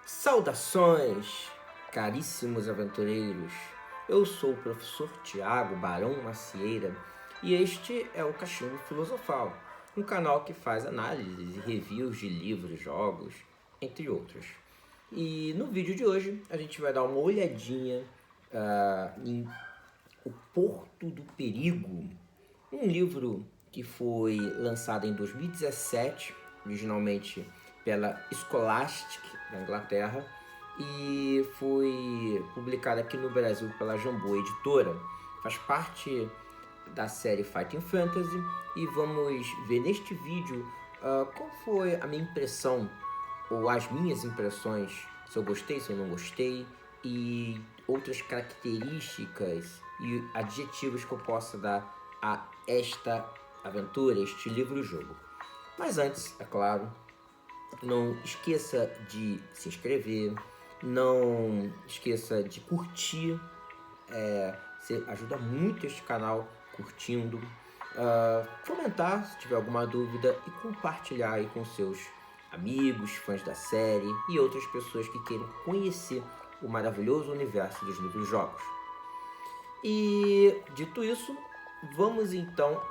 Saudações, caríssimos aventureiros! Eu sou o professor Tiago Barão Macieira e este é o Cachimbo Filosofal, um canal que faz análises e reviews de livros, jogos, entre outros. E no vídeo de hoje a gente vai dar uma olhadinha em O Porto do Perigo, um livro que foi lançado em 2017, originalmente pela Scholastic, da Inglaterra, e foi publicado aqui no Brasil pela Jambô Editora. Faz parte da série Fighting Fantasy e vamos ver neste vídeo qual foi a minha impressão, ou as minhas impressões, se eu gostei, se eu não gostei, e outras características e adjetivos que eu possa dar a esta aventura, este livro-jogo. Mas antes, é claro, não esqueça de se inscrever, não esqueça de curtir, você ajuda muito este canal curtindo, comentar se tiver alguma dúvida e compartilhar aí com seus amigos, fãs da série e outras pessoas que queiram conhecer o maravilhoso universo dos livros-jogos. E dito isso, vamos então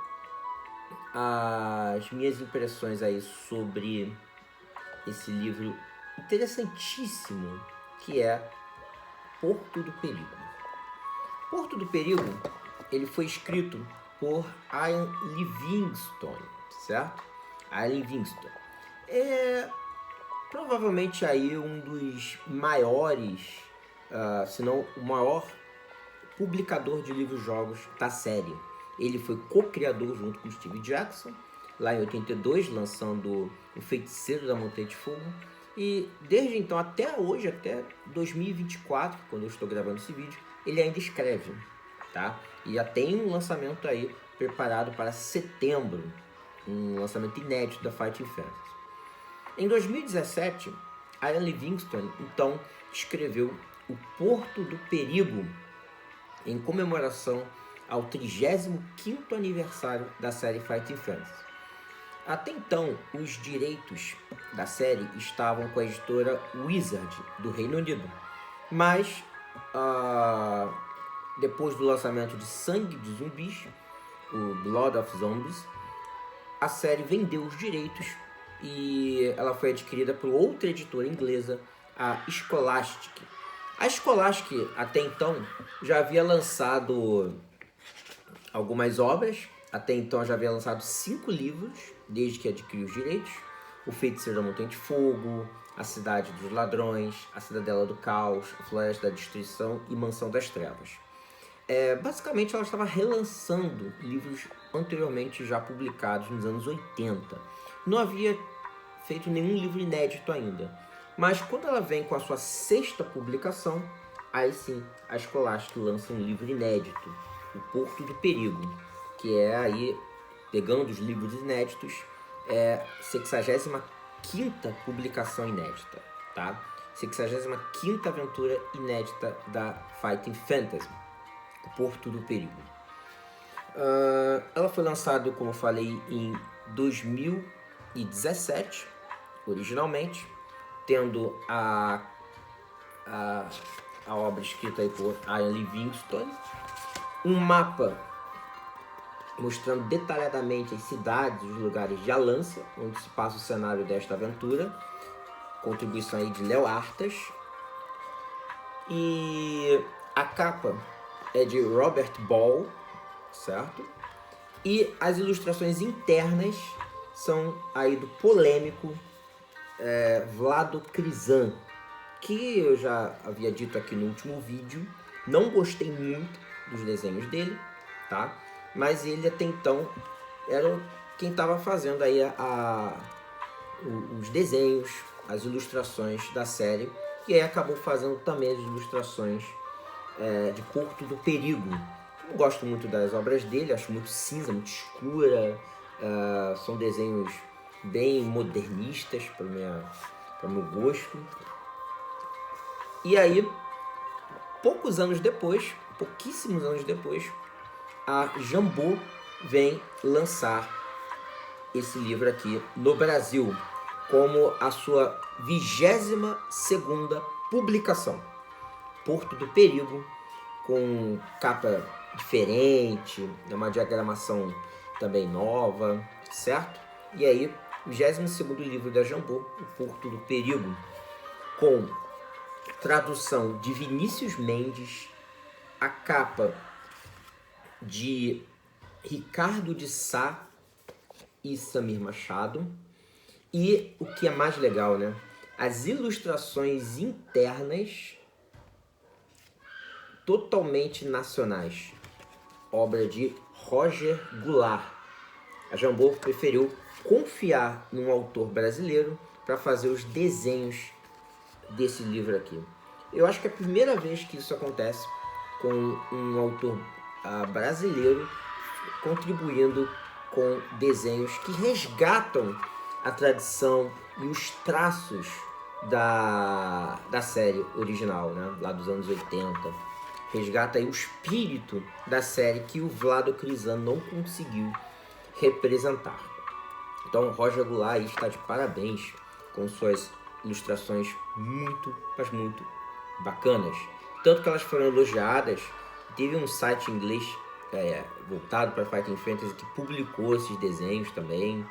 às minhas impressões aí sobre esse livro interessantíssimo que é Porto do Perigo. Porto do Perigo, ele foi escrito por Ian Livingstone, certo? Ian Livingstone é provavelmente aí um dos maiores, se não o maior publicador de livros-jogos da série. Ele foi co-criador junto com Steve Jackson, lá em 82, lançando O Feiticeiro da Montanha de Fogo. E desde então até hoje, até 2024, quando eu estou gravando esse vídeo, ele ainda escreve, tá? E já tem um lançamento aí preparado para setembro, um lançamento inédito da Fighting Fantasy. Em 2017, Ian Livingstone, então, escreveu O Porto do Perigo, em comemoração ao 35º aniversário da série Fighting Fantasy. Até então, os direitos da série estavam com a editora Wizard, do Reino Unido. Mas, depois do lançamento de Sangue de Zumbis, o Blood of Zombies, a série vendeu os direitos e ela foi adquirida por outra editora inglesa, a Scholastic. A Scholastic, até então, já havia lançado algumas obras. Até então já havia lançado 5 livros, desde que adquiriu os direitos. O Feiticeiro da Montanha de Fogo, A Cidade dos Ladrões, A Cidadela do Caos, A Floresta da Destruição e Mansão das Trevas. Basicamente, ela estava relançando livros anteriormente já publicados nos anos 80. Não havia feito nenhum livro inédito ainda. Mas quando ela vem com a sua 6ª publicação, aí sim, a Scholastic lança um livro inédito, O Porto do Perigo, que é aí, pegando os livros inéditos, 65ª publicação inédita, tá? 65ª aventura inédita da Fighting Fantasy, O Porto do Perigo. Ela foi lançada, como eu falei, em 2017, originalmente, tendo a obra escrita aí por Ian Livingstone, um mapa mostrando detalhadamente as cidades e os lugares de Alância, onde se passa o cenário desta aventura, contribuição aí de Léo Artas, e a capa é de Robert Ball, certo? E as ilustrações internas são aí do polêmico Vlado Krizan, que eu já havia dito aqui no último vídeo, não gostei muito dos desenhos dele, tá? Mas ele até então era quem estava fazendo aí os desenhos, as ilustrações da série, e aí acabou fazendo também as ilustrações de Porto do Perigo. Não gosto muito das obras dele, acho muito cinza, muito escura, são desenhos bem modernistas para o meu gosto. E aí, pouquíssimos anos depois, a Jambô vem lançar esse livro aqui no Brasil. como a sua 22ª publicação. Porto do Perigo, com capa diferente, uma diagramação também nova, certo? E aí, 22º livro da Jambô, O Porto do Perigo, com tradução de Vinícius Mendes, a capa de Ricardo de Sá e Samir Machado, e o que é mais legal, né? As ilustrações internas totalmente nacionais, obra de Roger Goulart. A Jambô preferiu confiar num autor brasileiro para fazer os desenhos desse livro aqui. Eu acho que é a primeira vez que isso acontece com um autor brasileiro contribuindo com desenhos que resgatam a tradição e os traços da série original, né? Lá dos anos 80. Resgata aí o espírito da série que o Vlado Crizano não conseguiu representar. Então, Roger Goulart está de parabéns com suas ilustrações muito, mas muito bacanas. Tanto que elas foram elogiadas. Teve um site em inglês voltado para Fighting Fantasy que publicou esses desenhos também,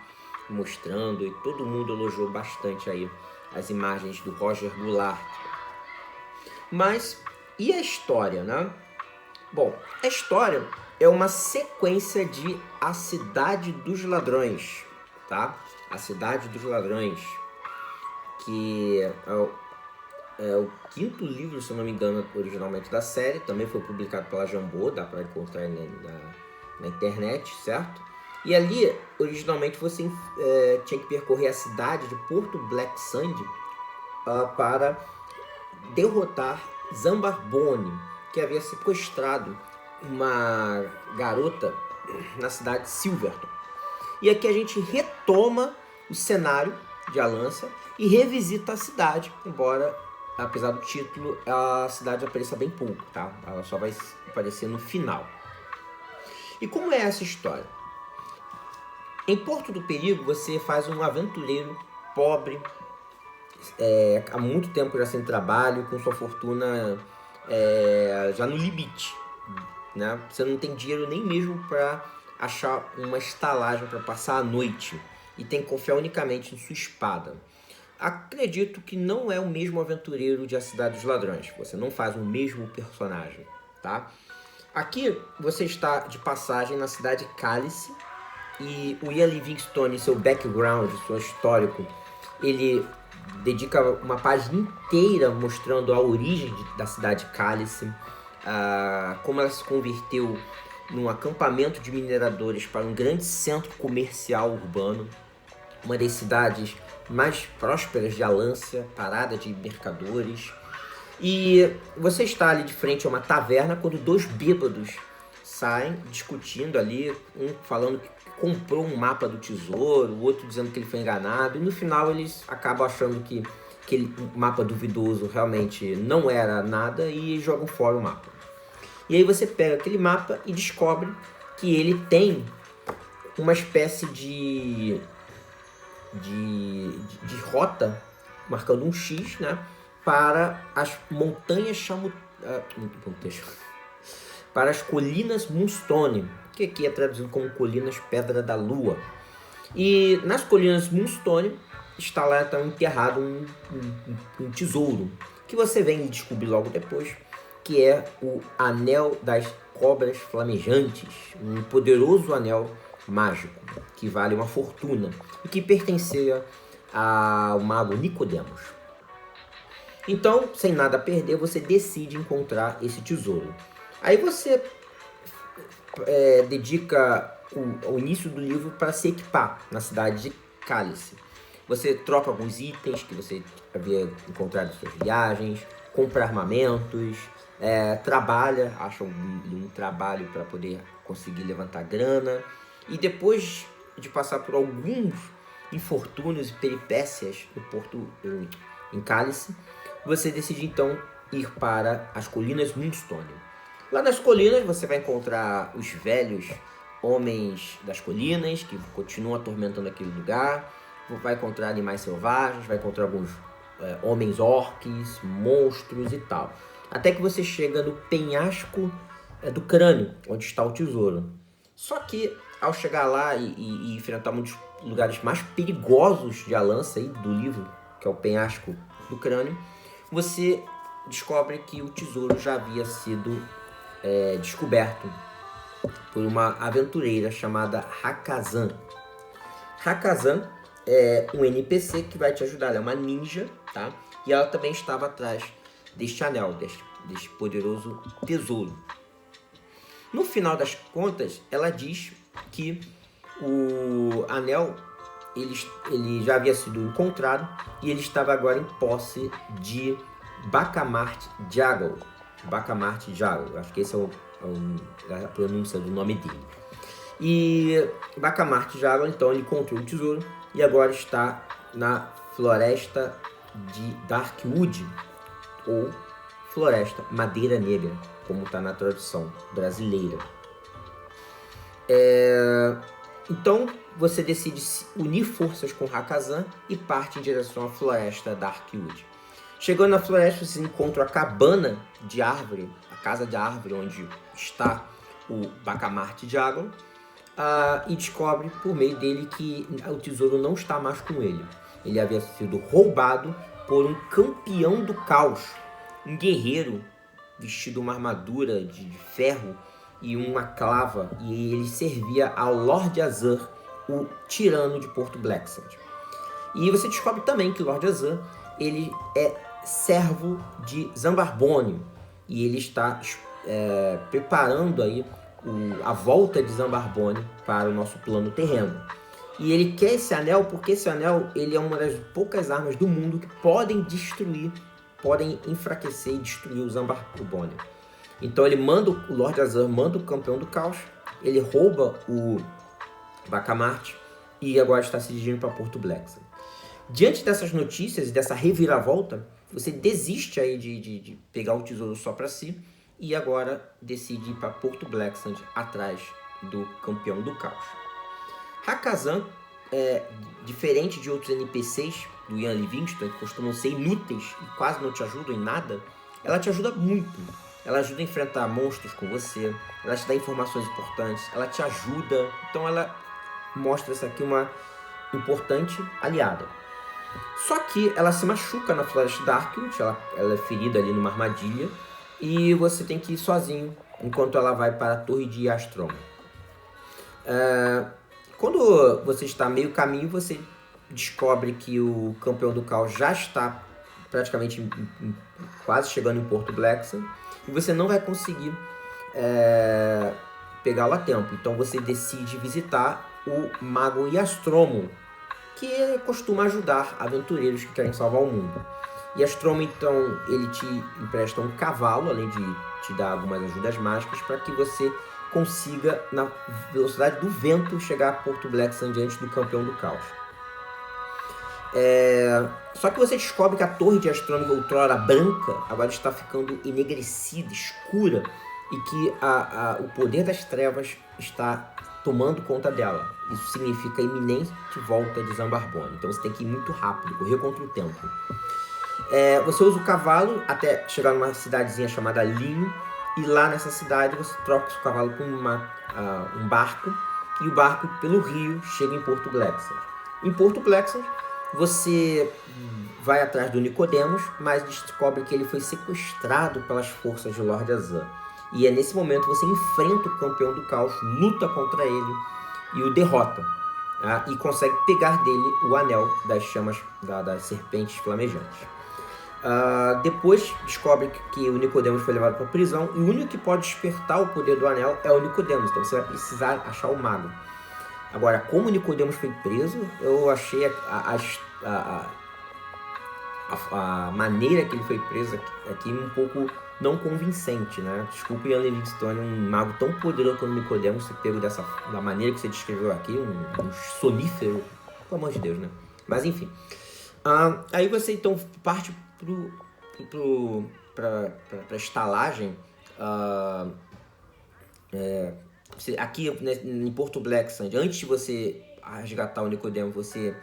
mostrando, e todo mundo elogiou bastante aí as imagens do Roger Goulart. Mas e a história, né? Bom, a história é uma sequência de A Cidade dos Ladrões, tá? A Cidade dos Ladrões, que é o 5º livro, se eu não me engano, originalmente da série. Também foi publicado pela Jambô, dá para encontrar na internet, certo? E ali, originalmente, você tinha que percorrer a cidade de Porto Black Sand para derrotar Zambarbone, que havia sequestrado uma garota na cidade de Silverton. E aqui a gente retoma o cenário de Alança e revisita a cidade, embora, apesar do título, a cidade apareça bem pouco, tá? Ela só vai aparecer no final. E como é essa história? Em Porto do Perigo, você faz um aventureiro pobre, há muito tempo já sem trabalho, com sua fortuna já no limite, né? Você não tem dinheiro nem mesmo para achar uma estalagem para passar a noite e tem que confiar unicamente em sua espada. Acredito que não é o mesmo aventureiro de A Cidade dos Ladrões. Você não faz o mesmo personagem, tá? Aqui você está de passagem na cidade de Cálice e o Ian Livingstone, seu background, seu histórico, ele dedica uma página inteira mostrando a origem da cidade de Cálice, como ela se converteu num acampamento de mineradores para um grande centro comercial urbano, uma das cidades mais prósperas de Alância, parada de mercadores. E você está ali de frente a uma taverna quando 2 bêbados saem discutindo ali, um falando que comprou um mapa do tesouro, o outro dizendo que ele foi enganado, e no final eles acabam achando que aquele mapa duvidoso realmente não era nada e jogam fora o mapa. E aí você pega aquele mapa e descobre que ele tem uma espécie de rota, marcando um X, né, para as montanhas para as colinas Moonstone, que aqui é traduzido como Colinas Pedra da Lua. E nas colinas Moonstone está lá então enterrado um tesouro, que você vem descobrir logo depois, que é o Anel das Cobras Flamejantes, um poderoso anel mágico, que vale uma fortuna, e que pertencia ao mago Nicodemos. Então, sem nada a perder, você decide encontrar esse tesouro. Aí você dedica o início do livro para se equipar na cidade de Cálice. Você troca alguns itens que você havia encontrado em suas viagens, compra armamentos, trabalha, acha um trabalho para poder conseguir levantar grana. E depois de passar por alguns infortúnios e peripécias no porto em Cálice, você decide então ir para as colinas Moonstone. Lá nas colinas você vai encontrar os velhos homens das colinas que continuam atormentando aquele lugar, vai encontrar animais selvagens, vai encontrar alguns homens orques, monstros e tal. Até que você chega no penhasco do crânio, onde está o tesouro. Só que ao chegar lá e enfrentar um dos lugares mais perigosos de Alança aí, do livro, que é o penhasco do crânio, você descobre que o tesouro já havia sido descoberto por uma aventureira chamada Hakazan. Hakazan é um NPC que vai te ajudar, ela é uma ninja, tá? E ela também estava atrás deste anel, deste poderoso tesouro. No final das contas, ela diz que o anel ele já havia sido encontrado e ele estava agora em posse de Bakamart Jagol. Bakamart Jagol, acho que esse é a pronúncia do nome dele. E Bakamart Jagol, então, ele encontrou o tesouro e agora está na floresta de Darkwood, ou Floresta Madeira Negra, como está na tradução brasileira. Então você decide unir forças com Hakazan e parte em direção à floresta Darkwood. Chegando na floresta, você encontra a cabana de árvore, a casa de árvore onde está o Bakamart Jagol, e descobre por meio dele que o tesouro não está mais com ele. Ele havia sido roubado por um campeão do caos, um guerreiro vestido uma armadura de ferro e uma clava, e ele servia ao Lord Azur, o tirano de Porto Blacksand. E você descobre também que Lord Azur, ele é servo de Zambarbônio, e ele está preparando aí a volta de Zambarbônio para o nosso plano terreno. E ele quer esse anel porque esse anel ele é uma das poucas armas do mundo que podem enfraquecer e destruir o Zambarbônio. Então ele manda, o Lord Azur manda o campeão do caos, ele rouba o Bakamart e agora está se dirigindo para Porto Blacksand. Diante dessas notícias e dessa reviravolta, você desiste aí de pegar o tesouro só para si e agora decide ir para Porto Blacksand atrás do campeão do caos. Hakazan, diferente de outros NPCs do Ian Livingstone, que costumam ser inúteis e quase não te ajudam em nada, ela te ajuda muito. Ela ajuda a enfrentar monstros com você, ela te dá informações importantes, ela te ajuda. Então ela mostra essa aqui uma importante aliada. Só que ela se machuca na floresta Darkwood, ela é ferida ali numa armadilha, e você tem que ir sozinho, enquanto ela vai para a torre de Astrom. Quando você está meio caminho, você descobre que o campeão do caos já está praticamente quase chegando em Porto Blacksand, e você não vai conseguir pegá-lo a tempo. Então você decide visitar o mago Iastromo, que costuma ajudar aventureiros que querem salvar o mundo. Iastromo, então, ele te empresta um cavalo, além de te dar algumas ajudas mágicas, para que você consiga, na velocidade do vento, chegar a Porto Blacksand antes do campeão do caos. Só que você descobre que a torre de Astrom, outrora branca, agora está ficando enegrecida, escura, e que o poder das trevas está tomando conta dela. Isso significa a iminente volta de Zambarbônio. Então você tem que ir muito rápido, correr contra o tempo. Você usa o cavalo até chegar numa cidadezinha chamada Linho, e lá nessa cidade você troca o seu cavalo por um barco, e o barco pelo rio chega em Porto Blacksand. Em Porto Blacksand você vai atrás do Nicodemos, mas descobre que ele foi sequestrado pelas forças de Lord Azur. E é nesse momento que você enfrenta o campeão do caos, luta contra ele e o derrota. E consegue pegar dele o anel das chamas, das serpentes flamejantes. Depois descobre que o Nicodemos foi levado para a prisão, e o único que pode despertar o poder do anel é o Nicodemos. Então você vai precisar achar o mago. Agora, como o Nicodemos foi preso, eu achei a maneira que ele foi preso aqui um pouco não convincente, né? Desculpe, Ian Livingstone, um mago tão poderoso como o Nicodemos ser pego da maneira que você descreveu aqui, um sonífero, pelo amor de Deus, né? Mas enfim. Aí você então parte para a estalagem. Aqui em Porto Blacksand, antes de você resgatar o Nicodemo, você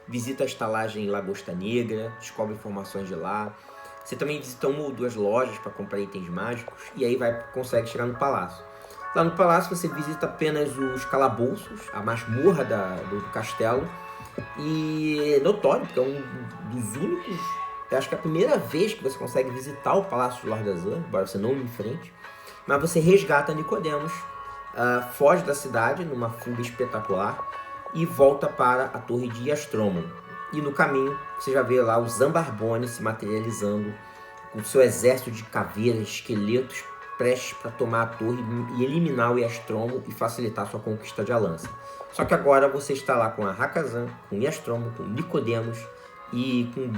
visita a estalagem Lagosta Negra, descobre informações de lá. Você também visita uma ou duas lojas para comprar itens mágicos e aí consegue chegar no palácio. Lá no palácio você visita apenas os calabouços, a masmorra do castelo. E notório, porque é um dos únicos, eu acho que é a primeira vez que você consegue visitar o Palácio de Lord Azan, embora você não enfrente. Mas você resgata Nicodemos, foge da cidade numa fuga espetacular e volta para a torre de Iastromon. E no caminho você já vê lá os Zambarbone se materializando com seu exército de caveiras, esqueletos, prestes para tomar a torre e eliminar o Iastromon e facilitar sua conquista de Alança. Só que agora você está lá com a Hakazan, com Iastromon, com Nicodemos e com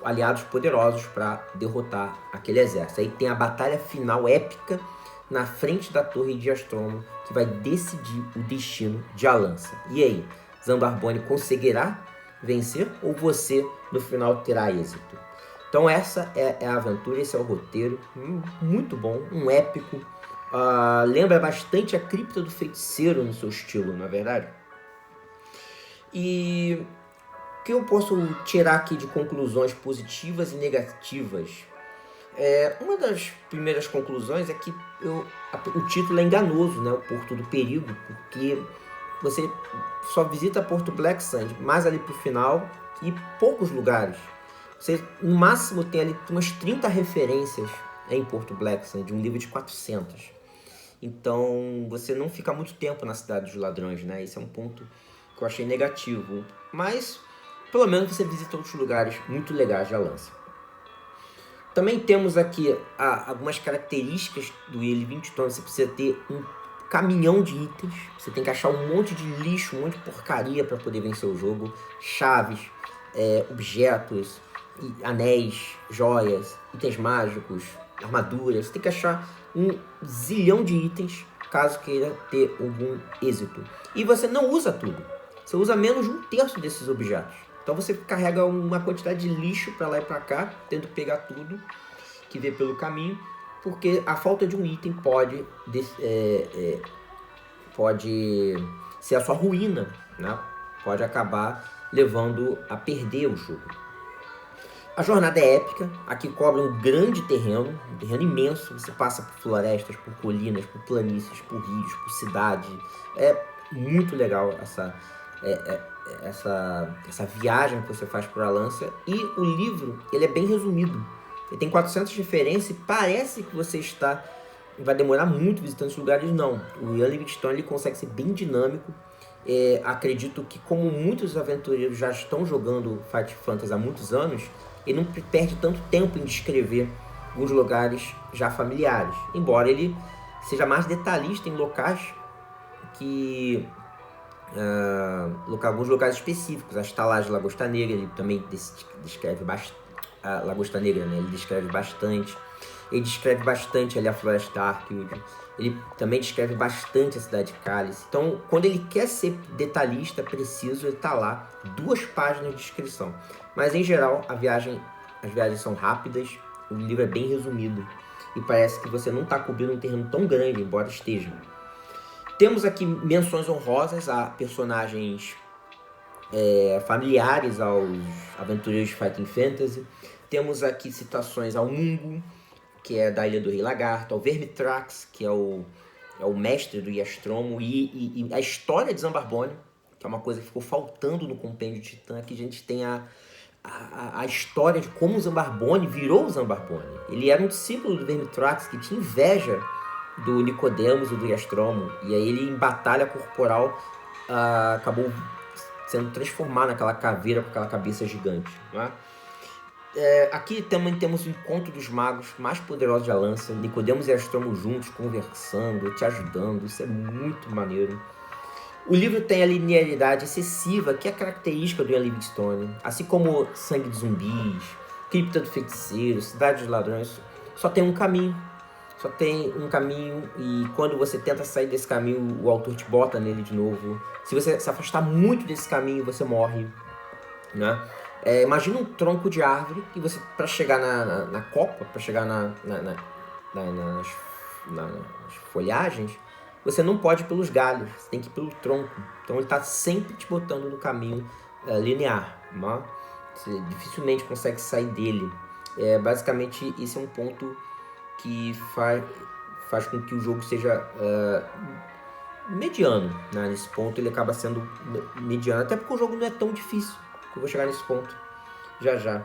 aliados poderosos para derrotar aquele exército. Aí tem a batalha final épica na frente da torre de Iastromon, que vai decidir o destino de Alança. E aí, Zambarbone conseguirá vencer ou você no final terá êxito? Então essa é a aventura, esse é o roteiro, muito bom, um épico. Lembra bastante a Cripta do Feiticeiro no seu estilo, não é verdade? E o que eu posso tirar aqui de conclusões positivas e negativas? Uma das primeiras conclusões é que o título é enganoso, né? O Porto do Perigo, porque você só visita Porto Black Sand mais ali pro final e poucos lugares. Você, no máximo, tem ali umas 30 referências em Porto Black Sand, de um livro de 400. Então, você não fica muito tempo na Cidade dos Ladrões, né? Esse é um ponto que eu achei negativo. Mas, pelo menos, você visita outros lugares muito legais de Alança. Também temos aqui algumas características do IL-20. Você precisa ter um caminhão de itens. Você tem que achar um monte de lixo, um monte de porcaria para poder vencer o jogo. Chaves, objetos, anéis, joias, itens mágicos, armaduras. Você tem que achar um zilhão de itens caso queira ter algum êxito. E você não usa tudo. Você usa menos de 1/3 desses objetos. Então você carrega uma quantidade de lixo para lá e para cá, tendo que pegar tudo que vê pelo caminho, porque a falta de um item pode ser a sua ruína, né? Pode acabar levando a perder o jogo. A jornada é épica, aqui cobre um grande terreno, um terreno imenso. Você passa por florestas, por colinas, por planícies, por rios, por cidade. É muito legal essa viagem que você faz por Alança. E o livro, ele é bem resumido. Ele tem 400 referências e parece que você vai demorar muito visitando esses lugares. Não, o Ian Livingstone ele consegue ser bem dinâmico. Acredito que, como muitos aventureiros já estão jogando Fight Fantasy há muitos anos, ele não perde tanto tempo em descrever alguns lugares já familiares, embora ele seja mais detalhista em locais que alguns lugares específicos. A estalagem Lagosta Negra, ele também descreve bastante. A Lagosta Negra, né? Ele descreve bastante. Ele descreve bastante ali a Floresta Arcwood. Ele também descreve bastante a cidade de Cálice. Então, quando ele quer ser detalhista, preciso, ele tá lá, 2 páginas de descrição. Mas, em geral, as viagens são rápidas, o livro é bem resumido. E parece que você não está cobrindo um terreno tão grande, embora esteja. Temos aqui menções honrosas a personagens familiares aos aventureiros de Fighting Fantasy. Temos aqui citações ao Mungo, que é da Ilha do Rei Lagarto, ao Vermitrax, que é o mestre do Iastromon, e a história de Zambarbone, que é uma coisa que ficou faltando no Compêndio de Titã. Aqui a gente tem a história de como o Zambarbone virou o Zambarbone. Ele era um discípulo do Vermitrax que tinha inveja do Nicodemos e do Iastromon, e aí ele, em batalha corporal, acabou sendo transformado naquela caveira com aquela cabeça gigante, não é? Aqui também temos o encontro dos magos mais poderosos de Alança, Nicodemos e Iastromon juntos, conversando, te ajudando. Isso é muito maneiro. O livro tem a linearidade excessiva, que é característica do Ian Livingstone, assim como Sangue de Zumbis, Cripta do Feiticeiro, Cidade dos Ladrões. Só tem um caminho, e quando você tenta sair desse caminho, o autor te bota nele de novo. Se você se afastar muito desse caminho, você morre, né? Imagina um tronco de árvore e você, para chegar na copa, para chegar nas folhagens, você não pode ir pelos galhos, você tem que ir pelo tronco. Então ele está sempre te botando no caminho linear, né? Você dificilmente consegue sair dele. Basicamente, esse é um ponto que faz com que o jogo seja mediano, né? Nesse ponto ele acaba sendo mediano, até porque o jogo não é tão difícil, que eu vou chegar nesse ponto já já.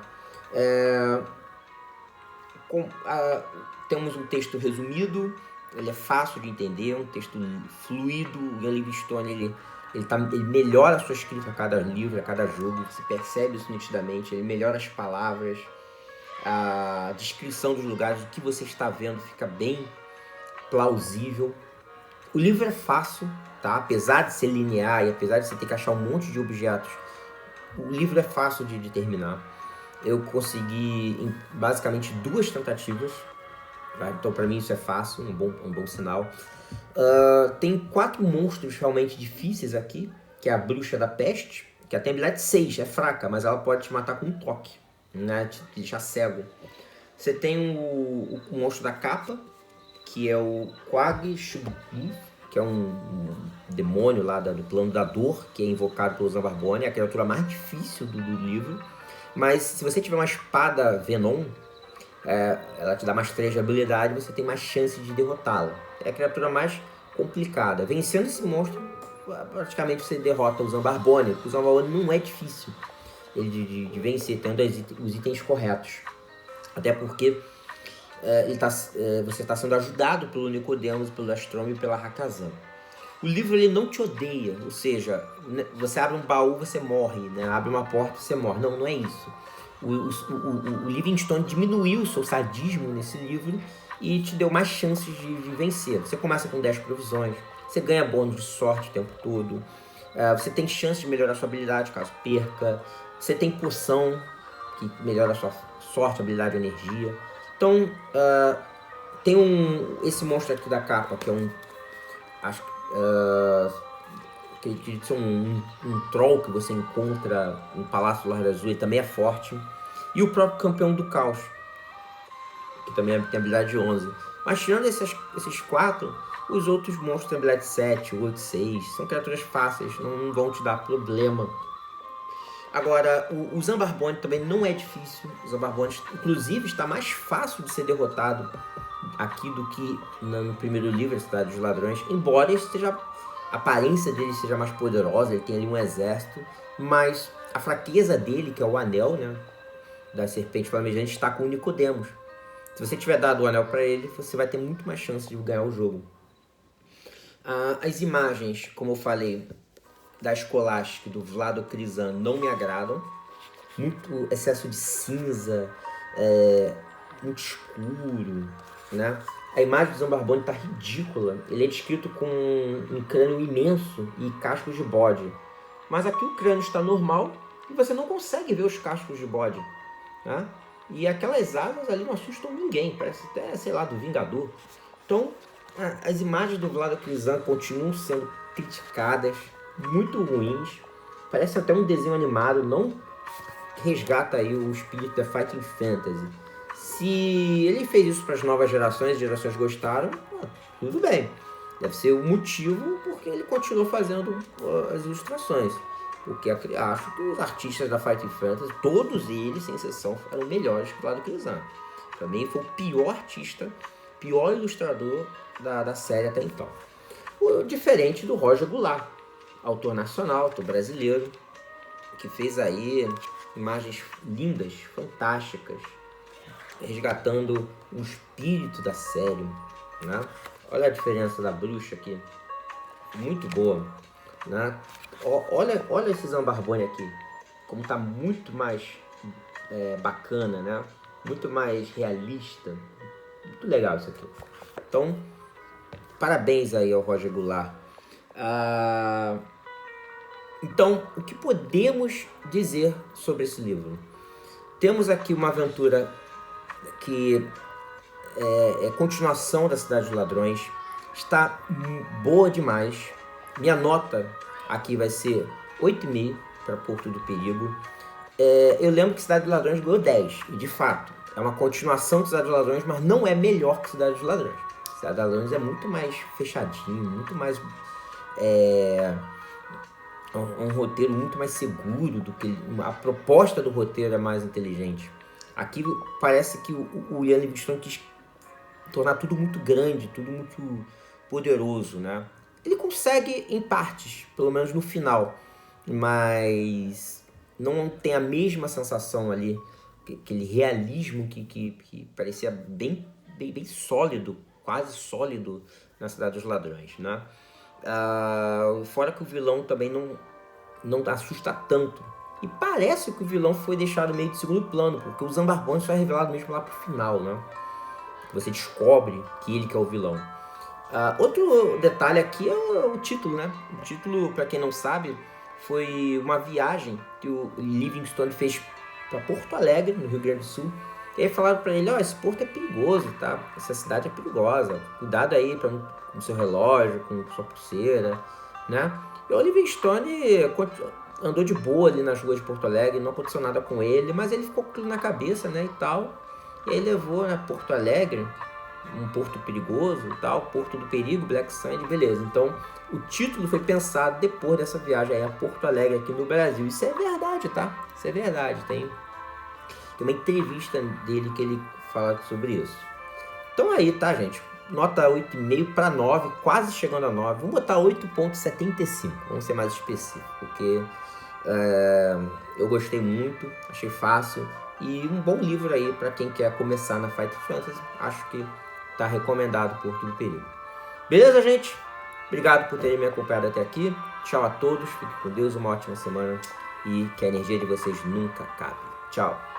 Temos um texto resumido, ele é fácil de entender, um texto fluido. O Ian Livingstone ele melhora a sua escrita a cada livro, a cada jogo, você percebe isso nitidamente. Ele melhora as palavras, a descrição dos lugares, o que você está vendo fica bem plausível. O livro é fácil, tá? Apesar de ser linear e apesar de você ter que achar um monte de objetos, o livro é fácil de terminar. Eu consegui em basicamente 2 tentativas, tá? Então para mim isso é fácil, um bom sinal. Tem 4 monstros realmente difíceis aqui, que é a Bruxa da Peste, que tem habilidade 6, é fraca, mas ela pode te matar com um toque, né? Te deixar cego. Você tem o monstro da capa, que é o Quag Shubu, que é um demônio lá do plano da dor, que é invocado pelo Zambarbone, é a criatura mais difícil do livro. Mas se você tiver uma espada Venom, ela te dá mais 3 de habilidade, você tem mais chance de derrotá-la. É a criatura mais complicada. Vencendo esse monstro, praticamente você derrota o Zambarbone, porque o Zambarbone não é difícil de vencer, tendo os itens corretos. Até porque você está sendo ajudado pelo Nicodemos, pelo Astrome e pela Hakazan. O livro ele não te odeia, ou seja, você abre um baú, você morre, né? Abre uma porta, você morre. Não é isso. O Livingstone diminuiu o seu sadismo nesse livro e te deu mais chances de vencer. Você começa com 10 provisões, você ganha bônus de sorte o tempo todo, você tem chance de melhorar sua habilidade caso perca, você tem poção que melhora a sua sorte, habilidade e energia. Então, tem esse monstro aqui da capa, que é acho que é um troll que você encontra no Palácio do Lar Azul, ele também é forte. E o próprio Campeão do Caos, que também tem habilidade 11. Mas tirando esses 4, os outros monstros têm habilidade 7, 8, 6. São criaturas fáceis, não vão te dar problema. Agora, o Zambarbone também não é difícil. O Zambarbone, inclusive, está mais fácil de ser derrotado aqui do que no primeiro livro, a Cidade dos Ladrões. Embora a aparência dele seja mais poderosa, ele tem ali um exército. Mas a fraqueza dele, que é o anel, né, da serpente flamejante, está com o Nicodemos. Se você tiver dado o anel para ele, você vai ter muito mais chance de ganhar o jogo. As imagens, como eu falei, da Scholastic, do Vlado Krizan, não me agradam. Muito excesso de cinza, muito escuro, né? A imagem do Zambarbone tá ridícula. Ele é descrito com um crânio imenso e cascos de bode. Mas aqui o crânio está normal e você não consegue ver os cascos de bode, né? E aquelas asas ali não assustam ninguém, parece até, sei lá, do Vingador. Então, as imagens do Vlado Krizan continuam sendo criticadas, muito ruins. Parece até um desenho animado, não resgata aí o espírito da Fighting Fantasy. Se ele fez isso para as novas gerações, as gerações gostaram, tudo bem. Deve ser o motivo porque ele continuou fazendo as ilustrações. Porque acho que os artistas da Fighting Fantasy, todos eles, sem exceção, eram melhores que o Vlado Krizan. Também foi o pior artista, pior ilustrador da série até então. Diferente do Roger Goulart, autor nacional, autor brasileiro, que fez aí imagens lindas, fantásticas, resgatando o espírito da série, né? Olha a diferença da bruxa aqui, muito boa, né? Olha esse Zambarbone aqui, como tá muito mais bacana, né? Muito mais realista, muito legal isso aqui. Então, parabéns aí ao Roger Goulart. Então, o que podemos dizer sobre esse livro? Temos aqui uma aventura que é continuação da Cidade dos Ladrões. Está boa demais. Minha nota aqui vai ser 8,5 para Porto do Perigo. Eu lembro que Cidade dos Ladrões ganhou 10. E de fato, é uma continuação de Cidade dos Ladrões, mas não é melhor que Cidade dos Ladrões. Cidade dos Ladrões é muito mais fechadinho, muito mais um roteiro muito mais seguro do que a proposta do roteiro é mais inteligente. Aqui parece que o Ian Livingstone quis tornar tudo muito grande, tudo muito poderoso, né? Ele consegue em partes, pelo menos no final, mas não tem a mesma sensação ali, aquele realismo que parecia bem sólido, quase sólido na Cidade dos Ladrões, né? Fora que o vilão também não assusta tanto. E parece que o vilão foi deixado meio de segundo plano, porque o Zambarbone só é revelado mesmo lá pro final, né? Você descobre que ele que é o vilão. Outro detalhe aqui é o título, né? O título, para quem não sabe, foi uma viagem que o Livingstone fez para Porto Alegre, no Rio Grande do Sul. E aí falaram para ele, esse porto é perigoso, tá? Essa cidade é perigosa. Cuidado aí com seu relógio, com sua pulseira, né? E o Livingstone andou de boa ali nas ruas de Porto Alegre, não aconteceu nada com ele, mas ele ficou com aquilo na cabeça, né, e tal. E aí levou a Porto Alegre, um porto perigoso e tal, Porto do Perigo, Black Sand, beleza. Então, o título foi pensado depois dessa viagem aí a Porto Alegre aqui no Brasil. Isso é verdade, tá? Isso é verdade. Tem uma entrevista dele que ele fala sobre isso. Então aí, tá, gente? Nota 8,5 para 9, quase chegando a 9. Vamos botar 8,75, vamos ser mais específico, porque eu gostei muito, achei fácil. E um bom livro aí para quem quer começar na Fighting Fantasy. Acho que tá recomendado por todo o período. Beleza, gente? Obrigado por terem me acompanhado até aqui. Tchau a todos, fiquem com Deus, uma ótima semana e que a energia de vocês nunca acabe. Tchau!